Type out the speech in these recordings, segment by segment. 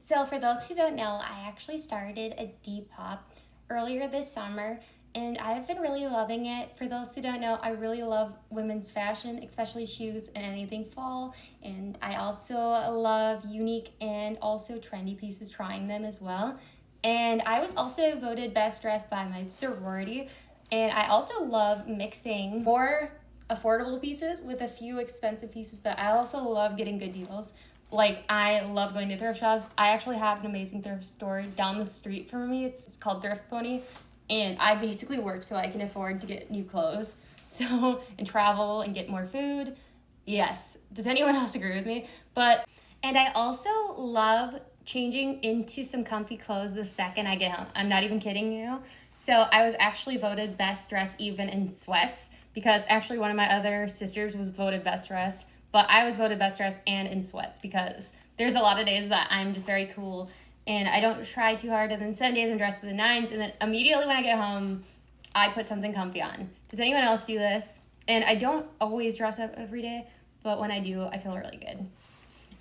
So for those who don't know, I actually started a Depop earlier this summer and I've been really loving it. For those who don't know, I really love women's fashion, especially shoes and anything fall. And I also love unique and also trendy pieces, trying them as well. And I was also voted best dressed by my sorority. And I also love mixing more affordable pieces with a few expensive pieces, but I also love getting good deals. Like, I love going to thrift shops. I actually have an amazing thrift store down the street from me. It's called Thrift Pony, and I basically work so I can afford to get new clothes, so, and travel and get more food. Yes. Does anyone else agree with me? And I also love changing into some comfy clothes the second I get home. I'm not even kidding you. So I was actually voted best dressed even in sweats, because actually one of my other sisters was voted best dressed, but I was voted best dressed and in sweats because there's a lot of days that I'm just very cool and I don't try too hard, and then some days I'm dressed to the nines, and then immediately when I get home, I put something comfy on. Does anyone else do this? And I don't always dress up every day, but when I do, I feel really good.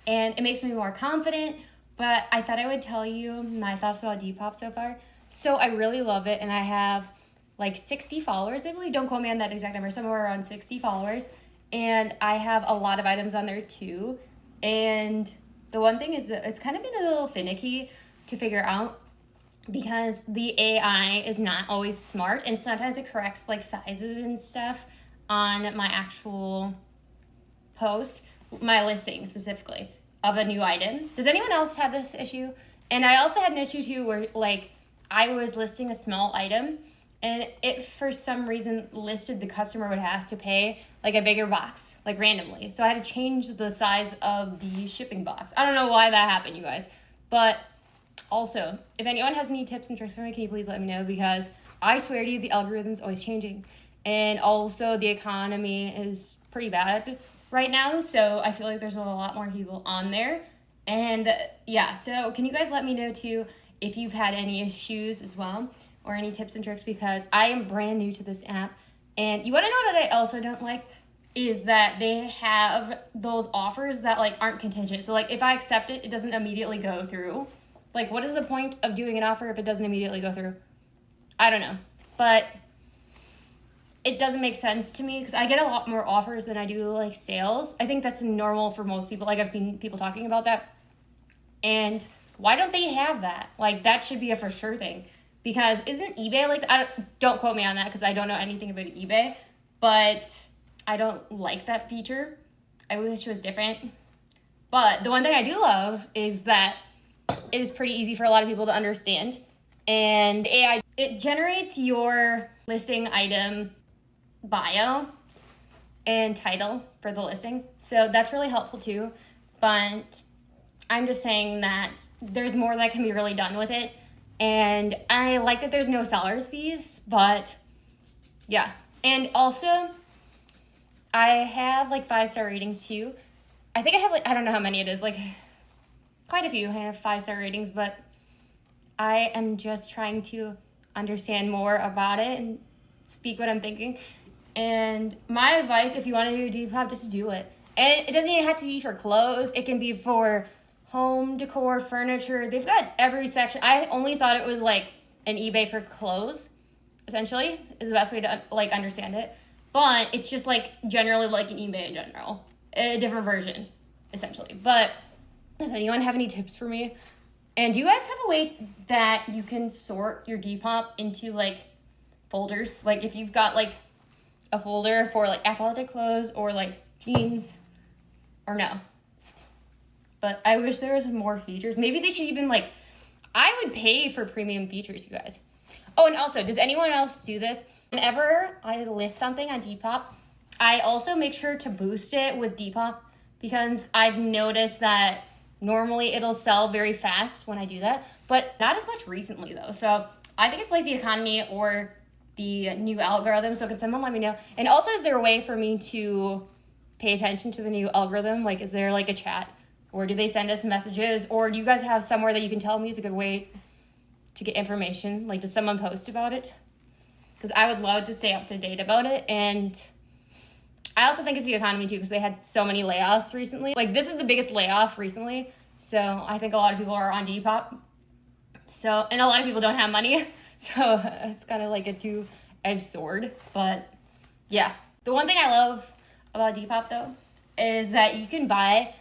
And it makes me more confident, but I thought I would tell you my thoughts about Depop so far. So I really love it, and I have like 60 followers, I believe. Don't quote me on that exact number, somewhere around 60 followers. And I have a lot of items on there too. And the one thing is that it's kind of been a little finicky to figure out because the AI is not always smart, and sometimes it corrects like sizes and stuff on my actual post, my listing specifically of a new item. Does anyone else have this issue? And I also had an issue too where like I was listing a small item and it for some reason listed the customer would have to pay like a bigger box, like randomly. So I had to change the size of the shipping box. I don't know why that happened, you guys. But also, if anyone has any tips and tricks for me, can you please let me know? Because I swear to you, the algorithm's always changing. And also the economy is pretty bad right now. So I feel like there's a lot more people on there. And yeah, so can you guys let me know too if you've had any issues as well, or any tips and tricks, because I am brand new to this app. And you want to know what I also don't like is that they have those offers that like aren't contingent. So like if I accept it, it doesn't immediately go through. Like, what is the point of doing an offer if it doesn't immediately go through? I don't know, but it doesn't make sense to me because I get a lot more offers than I do like sales. I think that's normal for most people. Like, I've seen people talking about that. And why don't they have that? Like, that should be a for sure thing. Because isn't eBay like, don't quote me on that because I don't know anything about eBay, but I don't like that feature. I wish it was different. But the one thing I do love is that it is pretty easy for a lot of people to understand. And AI, it generates your listing item bio and title for the listing. So that's really helpful too. But I'm just saying that there's more that can be really done with it. And I like that there's no seller's fees, but yeah. And also, I have like 5-star ratings too. I think I have like, I don't know how many it is, like quite a few. I have 5-star ratings, but I am just trying to understand more about it and speak what I'm thinking. And my advice, if you want to do Depop, just do it. And it doesn't even have to be for clothes. It can be for home decor, furniture. They've got every section. I only thought it was like an eBay for clothes, essentially, is the best way to like understand it. But it's just like generally like an eBay in general, a different version, essentially. But does anyone have any tips for me? And do you guys have a way that you can sort your Depop into like folders? Like if you've got like a folder for like athletic clothes or like jeans, or no? But I wish there was more features. Maybe they should even like, I would pay for premium features, you guys. Oh, and also, does anyone else do this? Whenever I list something on Depop, I also make sure to boost it with Depop because I've noticed that normally it'll sell very fast when I do that, but not as much recently though. So I think it's like the economy or the new algorithm. So can someone let me know? And also, is there a way for me to pay attention to the new algorithm? Like, is there like a chat? Or do they send us messages? Or do you guys have somewhere that you can tell me is a good way to get information? Like, does someone post about it? Because I would love to stay up to date about it. And I also think it's the economy too, because they had so many layoffs recently. Like, this is the biggest layoff recently. So I think a lot of people are on Depop. So, and a lot of people don't have money. So it's kind of like a two-edged sword. But yeah, the one thing I love about Depop though is that you can buy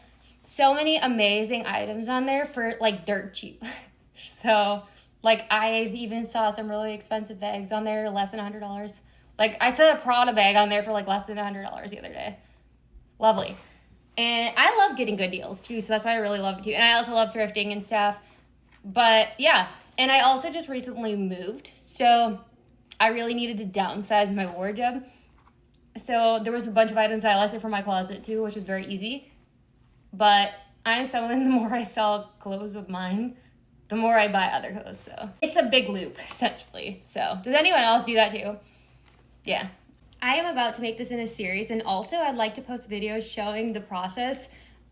so many amazing items on there for like dirt cheap. So like I've even saw some really expensive bags on there, less than $100. Like I saw a Prada bag on there for like less than $100 the other day. Lovely. And I love getting good deals too, so that's why I really love it too. And I also love thrifting and stuff. But yeah, and I also just recently moved, so I really needed to downsize my wardrobe. So there was a bunch of items that I listed for my closet too, which was very easy. But I'm someone, the more I sell clothes of mine, the more I buy other clothes. So it's a big loop, essentially. So does anyone else do that too? Yeah. I am about to make this in a series, and also I'd like to post videos showing the process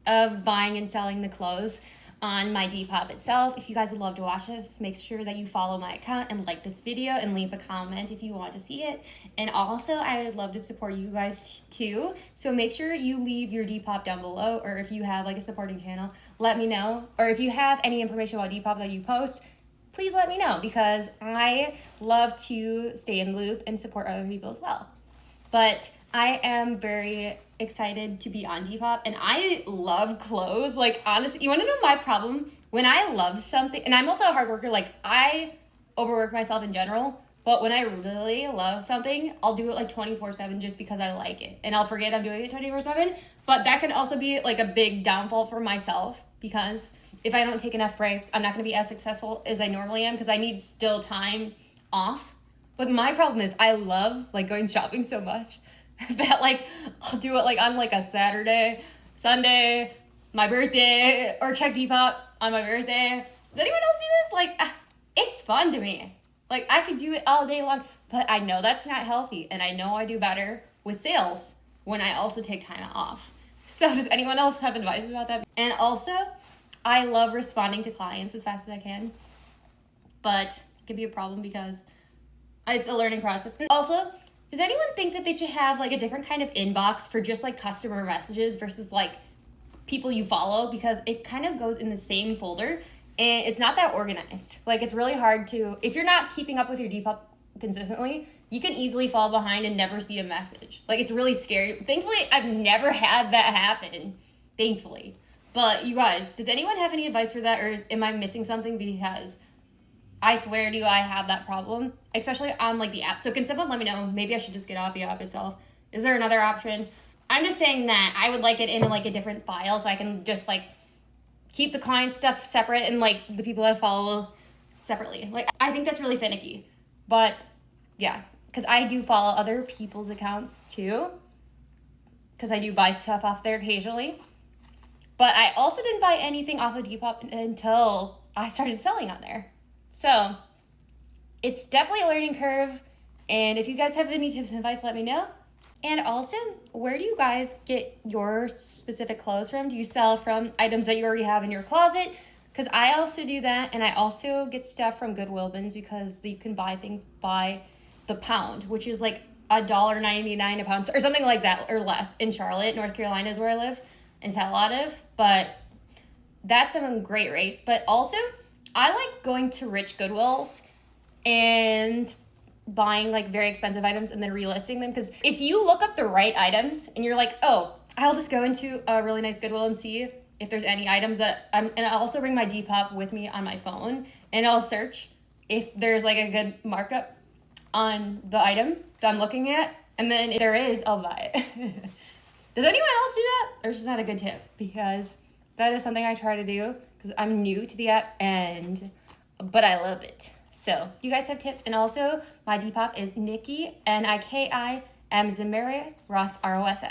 of buying and selling the clothes on my Depop itself. If you guys would love to watch this, make sure that you follow my account and like this video and leave a comment if you want to see it. And also, I would love to support you guys too. So make sure you leave your Depop down below, or if you have like a supporting channel, let me know. Or if you have any information about Depop that you post, please let me know, because I love to stay in the loop and support other people as well. But I am very excited to be on Depop, and I love clothes. Like, honestly, you want to know my problem? When I love something, and I'm also a hard worker, like, I overwork myself in general, but when I really love something, I'll do it like 24/7 just because I like it. And I'll forget I'm doing it 24/7, but that can also be like a big downfall for myself, because if I don't take enough breaks, I'm not going to be as successful as I normally am, because I need still time off. But my problem is I love like going shopping so much that like I'll do it like on like a Saturday, Sunday, my birthday, or check Depop on my birthday. Does anyone else do this? Like, it's fun to me. Like, I could do it all day long, but I know that's not healthy, and I know I do better with sales when I also take time off. So does anyone else have advice about that? And also, I love responding to clients as fast as I can, but it can be a problem because it's a learning process. And also, does anyone think that they should have like a different kind of inbox for just like customer messages versus like people you follow? Because it kind of goes in the same folder and it's not that organized. Like, it's really hard to, if you're not keeping up with your Depop consistently, you can easily fall behind and never see a message. Like, it's really scary. Thankfully, I've never had that happen. Thankfully. But you guys, does anyone have any advice for that, or am I missing something? Because I swear to you, I have that problem, especially on like the app. So can someone let me know? Maybe I should just get off the app itself. Is there another option? I'm just saying that I would like it in like a different file so I can just like keep the client stuff separate and like the people I follow separately. Like, I think that's really finicky. But yeah, because I do follow other people's accounts too, because I do buy stuff off there occasionally. But I also didn't buy anything off of Depop until I started selling on there. So it's definitely a learning curve. And if you guys have any tips and advice, let me know. And also, where do you guys get your specific clothes from? Do you sell from items that you already have in your closet? Because I also do that. And I also get stuff from Goodwill bins, because you can buy things by the pound, which is like $1.99 a pound or something like that, or less, in Charlotte, North Carolina is where I live and sell a lot of. But that's some great rates. But also, I like going to rich Goodwills and buying like very expensive items and then relisting them, because if you look up the right items and you're like, oh, I'll just go into a really nice Goodwill and see if there's any items that and I'll also bring my Depop with me on my phone, and I'll search if there's like a good markup on the item that I'm looking at, and then if there is, I'll buy it. Does anyone else do that? Or is that a good tip? Because that is something I try to do, because I'm new to the app, but I love it. So you guys have tips. And also, my Depop is Nikki, Nikimary, Ross, ROSS.